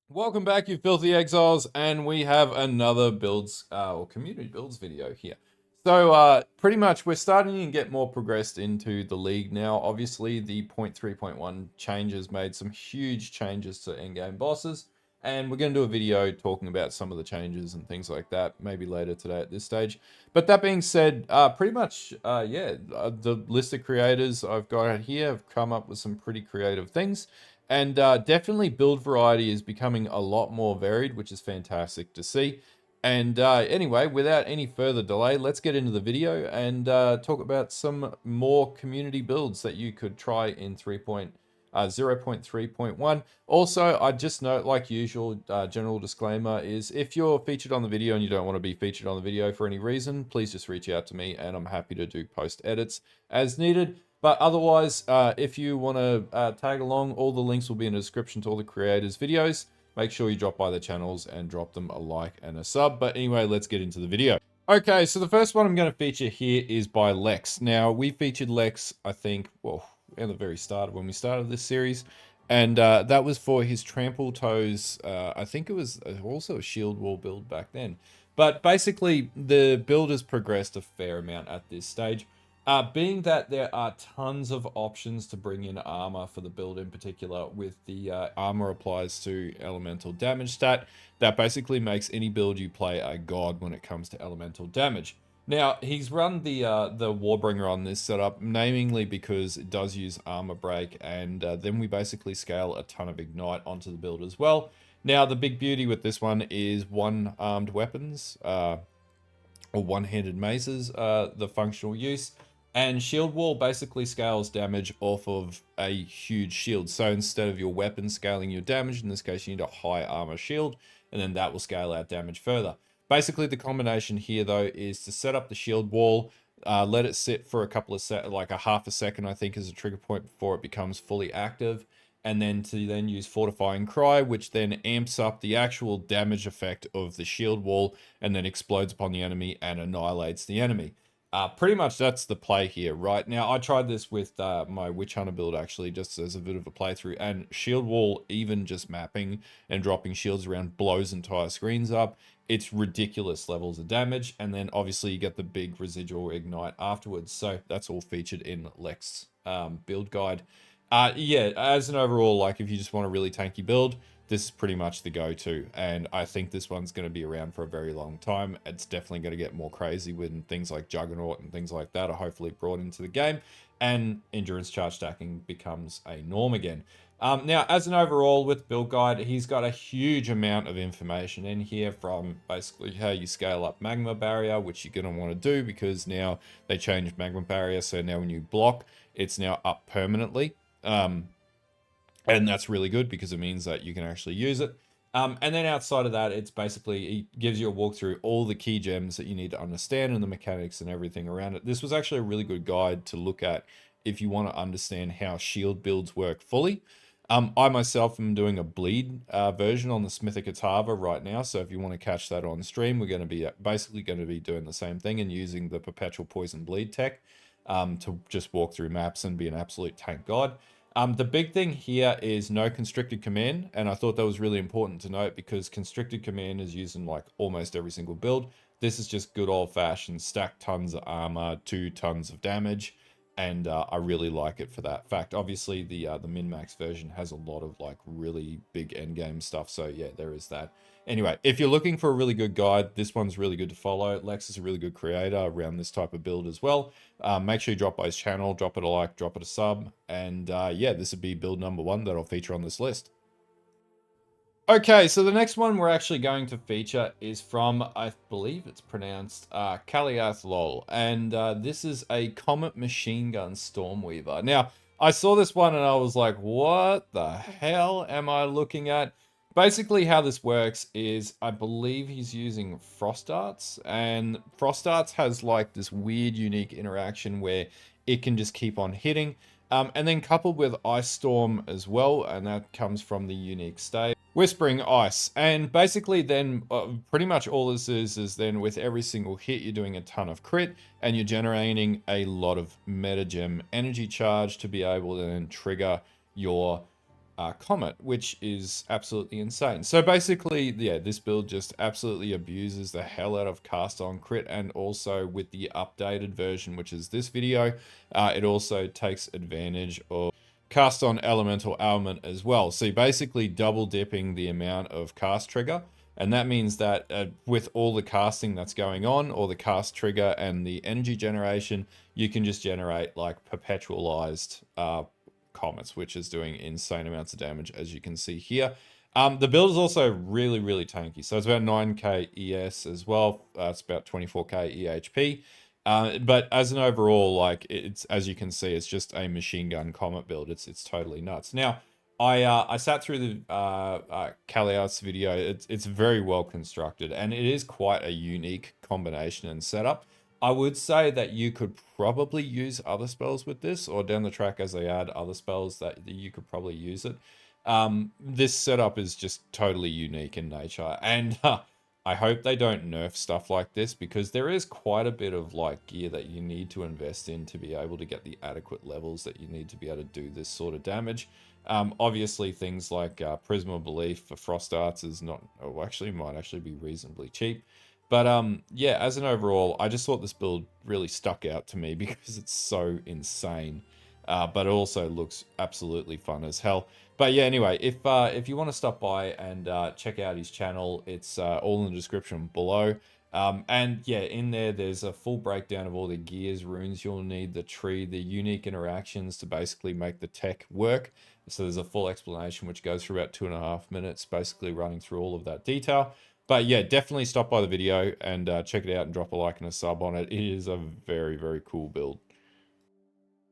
Welcome back, you filthy exiles, and we have another builds or community builds video here. So pretty much we're starting to get more progressed into the league now. Obviously, the 0.3.1 changes made some huge changes to endgame bosses, and we're going to do a video talking about some of the changes and things like that, maybe later today at this stage. But that being said, pretty much, the list of creators I've got here have come up with some pretty creative things. And definitely build variety is becoming a lot more varied, which is fantastic to see. And anyway, without any further delay, let's get into the video and talk about some more community builds that you could try in 0.3.1. Also, I just note, like usual, general disclaimer is if you're featured on the video and you don't want to be featured on the video for any reason, please just reach out to me and I'm happy to do post edits as needed. But otherwise, if you want to tag along, all the links will be in the description to all the creators' videos. Make sure you drop by the channels and drop them a like and a sub. But anyway, let's get into the video. Okay, so the first one I'm going to feature here is by Lex. Now, we featured Lex, I think, well, at the very start when we started this series. And that was for his Trample Toes. I think it was also a shield wall build back then. But basically, the build has progressed a fair amount at this stage. Being that there are tons of options to bring in armor for the build in particular, with the armor applies to elemental damage stat, that basically makes any build you play a god when it comes to elemental damage. Now, he's run the Warbringer on this setup, namely because it does use armor break, and then we basically scale a ton of ignite onto the build as well. Now, the big beauty with this one is one-armed weapons, or one-handed maces, the functional use. And shield wall basically scales damage off of a huge shield. So instead of your weapon scaling your damage, in this case you need a high armor shield, and then that will scale out damage further. Basically the combination here though is to set up the shield wall, let it sit for a couple of like a half a second I think is a trigger point before it becomes fully active, and then to then use Fortifying Cry, which then amps up the actual damage effect of the shield wall and then explodes upon the enemy and annihilates the enemy. Pretty much that's the play here, right? Now, I tried this with my Witch Hunter build, actually, just as a bit of a playthrough, and Shield Wall, even just mapping and dropping shields around, blows entire screens up. It's ridiculous levels of damage, and then obviously you get the big residual ignite afterwards, so that's all featured in Lex build guide. Yeah, as an overall, like, if you just want a really tanky build, this is pretty much the go-to, and I think this one's going to be around for a very long time. It's definitely going to get more crazy when things like Juggernaut and things like that are hopefully brought into the game, and endurance charge stacking becomes a norm again. Now, as an overall with build guide, he's got a huge amount of information in here, from basically how you scale up magma barrier, which you're going to want to do because now they changed magma barrier, so now when you block, it's now up permanently. And that's really good because it means that you can actually use it. And then outside of that, it's basically, it gives you a walkthrough all the key gems that you need to understand and the mechanics and everything around it. This was actually a really good guide to look at if you want to understand how shield builds work fully. I myself am doing a bleed version on the Smithic Atava right now, so if you want to catch that on stream, we're going to be basically going to be doing the same thing and using the perpetual poison bleed tech to just walk through maps and be an absolute tank god. The big thing here is no constricted command, and I thought that was really important to note because constricted command is used in like almost every single build. This is just good old-fashioned stack tons of armor, 2 tons of damage, and I really like it for that fact. Obviously, the min-max version has a lot of like really big endgame stuff, so yeah, there is that. Anyway, if you're looking for a really good guide, this one's really good to follow. Lex is a really good creator around this type of build as well. Make sure you drop by his channel, drop it a like, drop it a sub, and yeah, this would be build number 1 that'll feature on this list. Okay, so the next one we're actually going to feature is from, I believe it's pronounced Kaliath Lol, and this is a Comet machine gun Stormweaver. Now, I saw this one and I was like, what the hell am I looking at? Basically, how this works is I believe he's using Frost Darts, and Frost Darts has like this weird, unique interaction where it can just keep on hitting. And then coupled with Ice Storm as well, and that comes from the unique state. Whispering Ice, and basically then pretty much all this is then with every single hit you're doing a ton of crit, and you're generating a lot of metagem energy charge to be able to then trigger your Comet, which is absolutely insane. So basically, yeah, this build just absolutely abuses the hell out of cast on crit, and also with the updated version, which is this video, it also takes advantage of cast on elemental ailment as well. So you're basically double dipping the amount of cast trigger. And that means that with all the casting that's going on, or the cast trigger and the energy generation, you can just generate like perpetualized comets, which is doing insane amounts of damage, as you can see here. The build is also really, really tanky. So it's about 9k ES as well. It's about 24k EHP. But as an overall, like it's, as you can see, it's just a machine gun comet build. It's totally nuts. Now, I sat through the Kaliar's video. It's very well constructed, and it is quite a unique combination and setup. I would say that you could probably use other spells with this, or down the track as they add other spells that you could probably use it. This setup is just totally unique in nature, and I hope they don't nerf stuff like this, because there is quite a bit of like gear that you need to invest in to be able to get the adequate levels that you need to be able to do this sort of damage. Obviously, things like Prism of Belief for Frost Arts is not, oh, actually might actually be reasonably cheap. But yeah, as an overall, I just thought this build really stuck out to me because it's so insane. But it also looks absolutely fun as hell. But yeah, anyway, if you want to stop by and check out his channel, it's all in the description below. And yeah, in there's a full breakdown of all the gears, runes you'll need, the tree, the unique interactions to basically make the tech work. So there's a full explanation which goes for about 2.5 minutes, basically running through all of that detail. But yeah, definitely stop by the video and check it out and drop a like and a sub on it. It is a very, very cool build.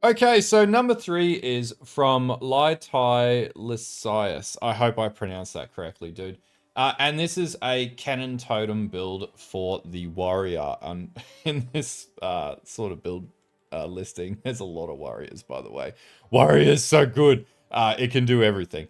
Okay, so number 3 is from Laitai Lysias. I hope I pronounced that correctly, dude. And this is a cannon totem build for the warrior. In this sort of build listing, there's a lot of warriors, by the way. Warrior's so good. It can do everything.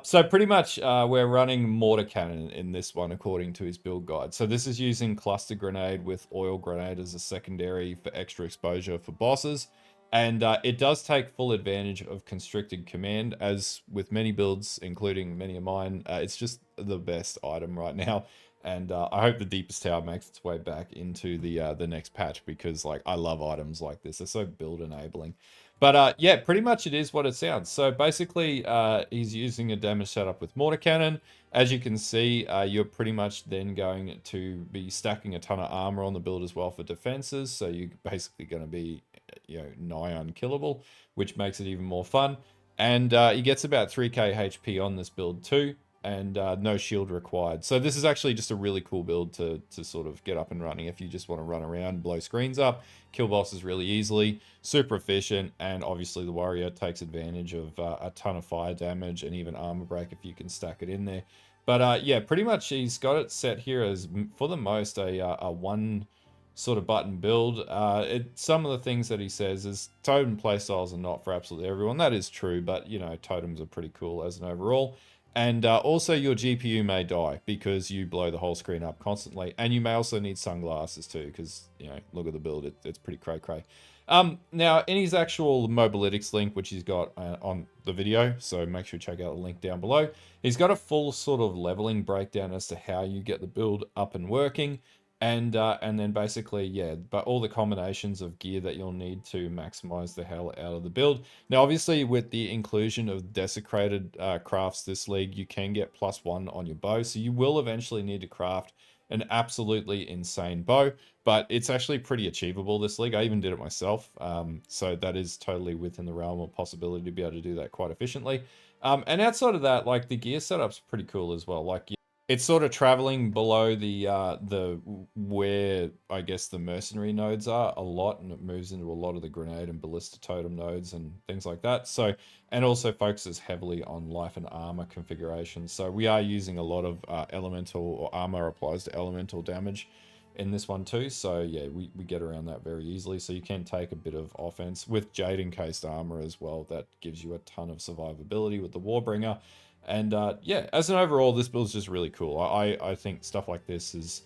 So pretty much we're running mortar cannon in this one according to his build guide. So this is using cluster grenade with oil grenade as a secondary for extra exposure for bosses. And it does take full advantage of constricted command, as with many builds, including many of mine. It's just the best item right now. And I hope the Deepest Tower makes its way back into the next patch, because like I love items like this. They're so build enabling. But yeah, pretty much it is what it sounds. So basically, he's using a damage setup with mortar cannon. As you can see, you're pretty much then going to be stacking a ton of armor on the build as well for defenses. So you're basically going to be, you know, nigh unkillable, which makes it even more fun. And he gets about 3k HP on this build too, and no shield required. So this is actually just a really cool build to sort of get up and running if you just want to run around, blow screens up, kill bosses really easily, super efficient, and obviously the warrior takes advantage of a ton of fire damage and even armor break if you can stack it in there. But yeah, pretty much he's got it set here as, for the most, a one sort of button build. Some of the things that he says is totem playstyles are not for absolutely everyone. That is true, but you know, totems are pretty cool as an overall. And also your GPU may die because you blow the whole screen up constantly. And you may also need sunglasses too, because, you know, look at the build. It's pretty cray-cray. Now, in his actual Mobalytics link, which he's got on the video, so make sure you check out the link down below, he's got a full sort of leveling breakdown as to how you get the build up and working. And then basically, yeah, but all the combinations of gear that you'll need to maximize the hell out of the build. Now, obviously, with the inclusion of desecrated crafts this league, you can get +1 on your bow. So you will eventually need to craft an absolutely insane bow, but it's actually pretty achievable this league. I even did it myself. So that is totally within the realm of possibility to be able to do that quite efficiently. And outside of that, like the gear setup's pretty cool as well. Like, it's sort of traveling below the where I guess the mercenary nodes are a lot, and it moves into a lot of the grenade and ballista totem nodes and things like that. So, and also focuses heavily on life and armor configuration. So we are using a lot of elemental, or armor applies to elemental damage in this one too. So yeah, we get around that very easily. So you can take a bit of offense with jade encased armor as well. That gives you a ton of survivability with the Warbringer. And yeah, as an overall, this build is just really cool. I think stuff like this is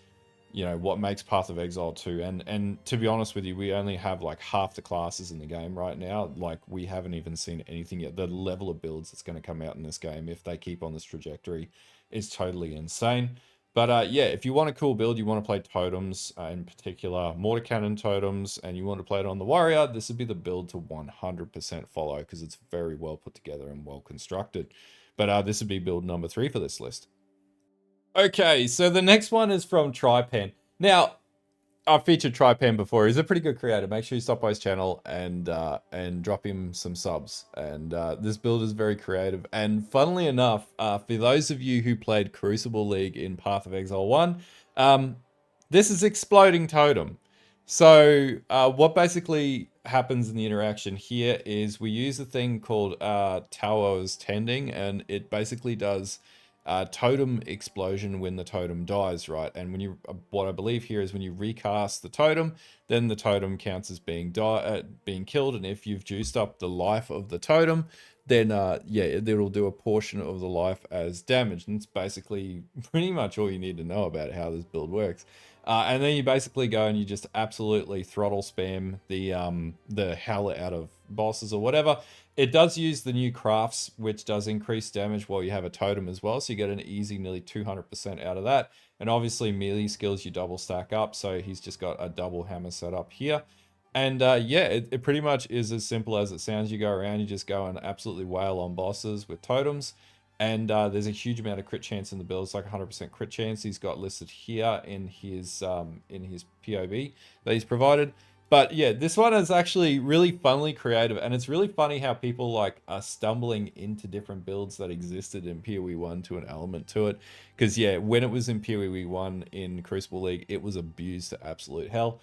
you know, what makes Path of Exile 2. And to be honest with you, we only have like half the classes in the game right now. Like, we haven't even seen anything yet. The level of builds that's going to come out in this game, if they keep on this trajectory, is totally insane. But yeah, if you want a cool build, you want to play Totems, in particular Mortar Cannon Totems, and you want to play it on the Warrior, this would be the build to 100% follow, because it's very well put together and well constructed. But this would be build number 3 for this list. Okay, so the next one is from Trypan. Now, I've featured Trypan before. He's a pretty good creator. Make sure you stop by his channel and drop him some subs. And this build is very creative. And funnily enough, for those of you who played Crucible League in Path of Exile 1, this is Exploding Totem. So what basically happens in the interaction here is we use a thing called Tawhoa's Tending, and it basically does totem explosion when the totem dies, right? And when you, what I believe here is when you recast the totem, then the totem counts as being killed, and if you've juiced up the life of the totem, then yeah, it'll do a portion of the life as damage, and it's basically pretty much all you need to know about how this build works. And then you basically go and you just absolutely throttle spam the hell out of bosses or whatever. It does use the new crafts, which does increase damage while you have a totem as well, so you get an easy nearly 200% out of that. And obviously melee skills you double stack up, so he's just got a double hammer set up here. And yeah, it pretty much is as simple as it sounds. You go around, you just go and absolutely wail on bosses with totems. And there's a huge amount of crit chance in the build. It's like 100% crit chance he's got listed here in his POB that he's provided. But yeah, this one is actually really funnily creative, and it's really funny how people like are stumbling into different builds that existed in PoE 1 to an element to it. Because yeah, when it was in PoE 1 in Crucible League, it was abused to absolute hell.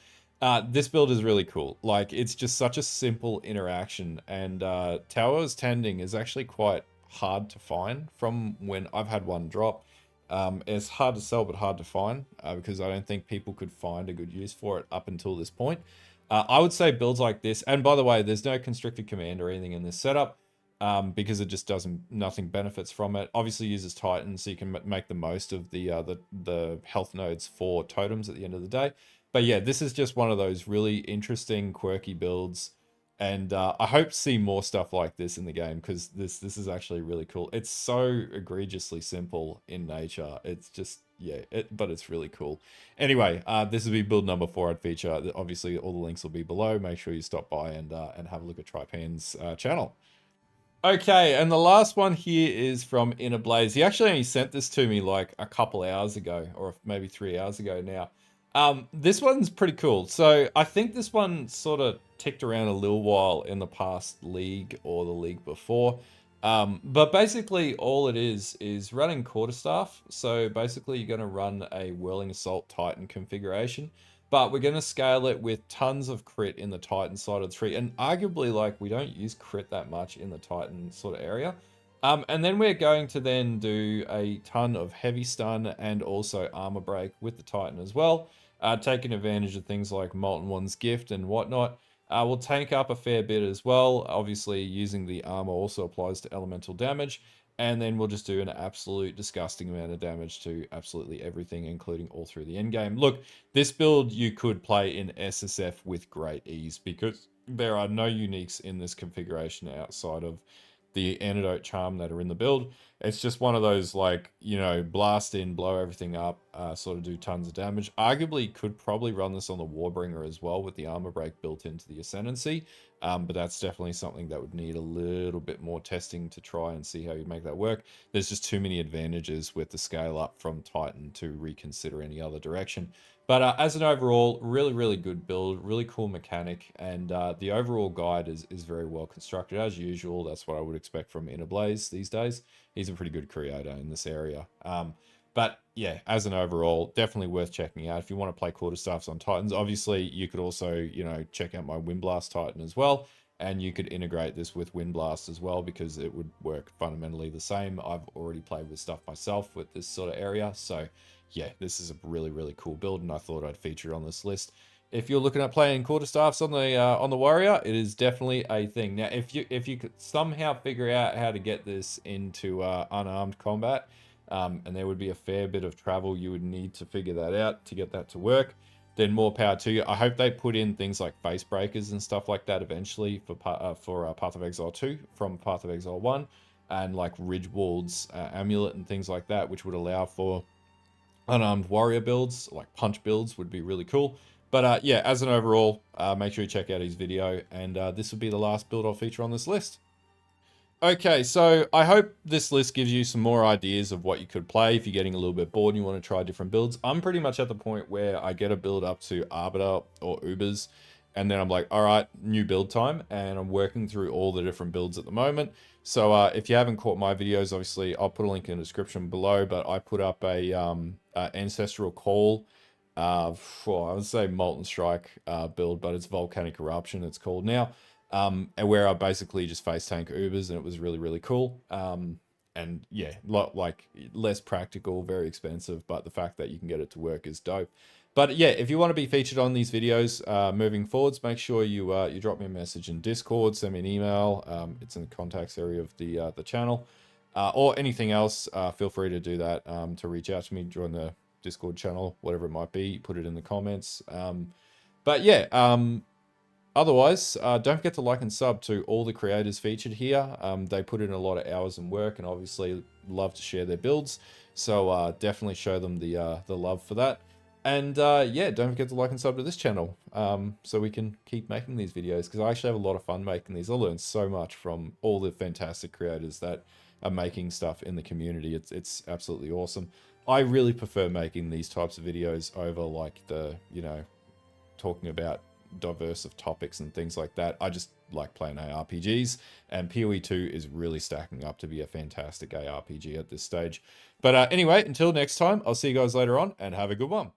This build is really cool. Like, it's just such a simple interaction, and Tawhoa's Tending is actually quite hard to find from when I've had one drop. It's hard to sell but hard to find because I don't think people could find a good use for it up until this point. I would say builds like this, and by the way, there's no constricted command or anything in this setup because it just nothing benefits from it. Obviously uses Titan, so you can make the most of the health nodes for totems at the end of the day. But yeah, this is just one of those really interesting, quirky builds. And I hope to see more stuff like this in the game, because this is actually really cool. It's so egregiously simple in nature. It's just, yeah, but it's really cool. Anyway, this will be build number 4 I'd feature. Obviously, all the links will be below. Make sure you stop by and have a look at Trypan's channel. Okay, and the last one here is from Inner Blaze. He actually only sent this to me like a couple hours ago, or maybe 3 hours ago now. This one's pretty cool. So I think this one sort of ticked around a little while in the past league or the league before. But basically all it is running Quarterstaff. So basically you're going to run a Whirling Assault Titan configuration, but we're going to scale it with tons of crit in the Titan side of the tree. And arguably, like, we don't use crit that much in the Titan sort of area. And then we're going to then do a ton of heavy stun and also armor break with the Titan as well. Taking advantage of things like Molten One's Gift and whatnot. We'll tank up a fair bit as well. Obviously, using the armor also applies to elemental damage. And then we'll just do an absolute disgusting amount of damage to absolutely everything, including all through the end game. Look, this build you could play in SSF with great ease, because there are no uniques in this configuration outside of the antidote charm that are in the build. It's just one of those, like, you know, blast in, blow everything up, sort of do tons of damage. Arguably could probably run this on the Warbringer as well with the armor break built into the Ascendancy, but that's definitely something that would need a little bit more testing to try and see how you make that work. There's just too many advantages with the scale up from Titan to reconsider any other direction. But as an overall, really, really good build, really cool mechanic, and the overall guide is very well constructed. As usual, that's what I would expect from Inner Blaze these days. He's a pretty good creator in this area. But yeah, as an overall, definitely worth checking out. If you want to play Quarterstaffs on Titans, obviously you could also, you know, check out my Windblast Titan as well. And you could integrate this with Windblast as well, because it would work fundamentally the same. I've already played with stuff myself with this sort of area. So yeah, this is a really, really cool build, and I thought I'd feature it on this list. If you're looking at playing Quarterstaffs on the Warrior, it is definitely a thing. Now, if you could somehow figure out how to get this into unarmed combat, and there would be a fair bit of travel you would need to figure that out to get that to work, then more power to you. I hope they put in things like face breakers and stuff like that eventually for Path of Exile 2 from Path of Exile 1, and like Ridgewald's amulet and things like that, which would allow for unarmed warrior builds, like punch builds would be really cool. But yeah, as an overall, make sure you check out his video, and this will be the last build I'll feature on this list. Okay, so I hope this list gives you some more ideas of what you could play if you're getting a little bit bored and you want to try different builds. I'm pretty much at the point where I get a build up to Arbiter or Ubers, and then I'm like, all right, new build time, and I'm working through all the different builds at the moment. So if you haven't caught my videos, obviously I'll put a link in the description below, but I put up a Ancestral Call, for, I would say Molten Strike build, but it's Volcanic Eruption it's called now. And where I basically just face tank Ubers, and it was really, really cool. And yeah, like less practical, very expensive, but the fact that you can get it to work is dope. But yeah, if you want to be featured on these videos moving forwards, make sure you you drop me a message in Discord, send me an email. It's in the contacts area of the channel, or anything else. Feel free to do that to reach out to me, join the Discord channel, whatever it might be. Put it in the comments. But yeah. Otherwise, don't forget to like and sub to all the creators featured here. They put in a lot of hours and work, and obviously love to share their builds. So definitely show them the love for that. And yeah, don't forget to like and sub to this channel so we can keep making these videos, because I actually have a lot of fun making these. I learned so much from all the fantastic creators that are making stuff in the community. It's absolutely awesome. I really prefer making these types of videos over like the, you know, talking about diverse of topics and things like that. I just like playing ARPGs, and PoE2 is really stacking up to be a fantastic ARPG at this stage. But anyway, until next time, I'll see you guys later on, and have a good one.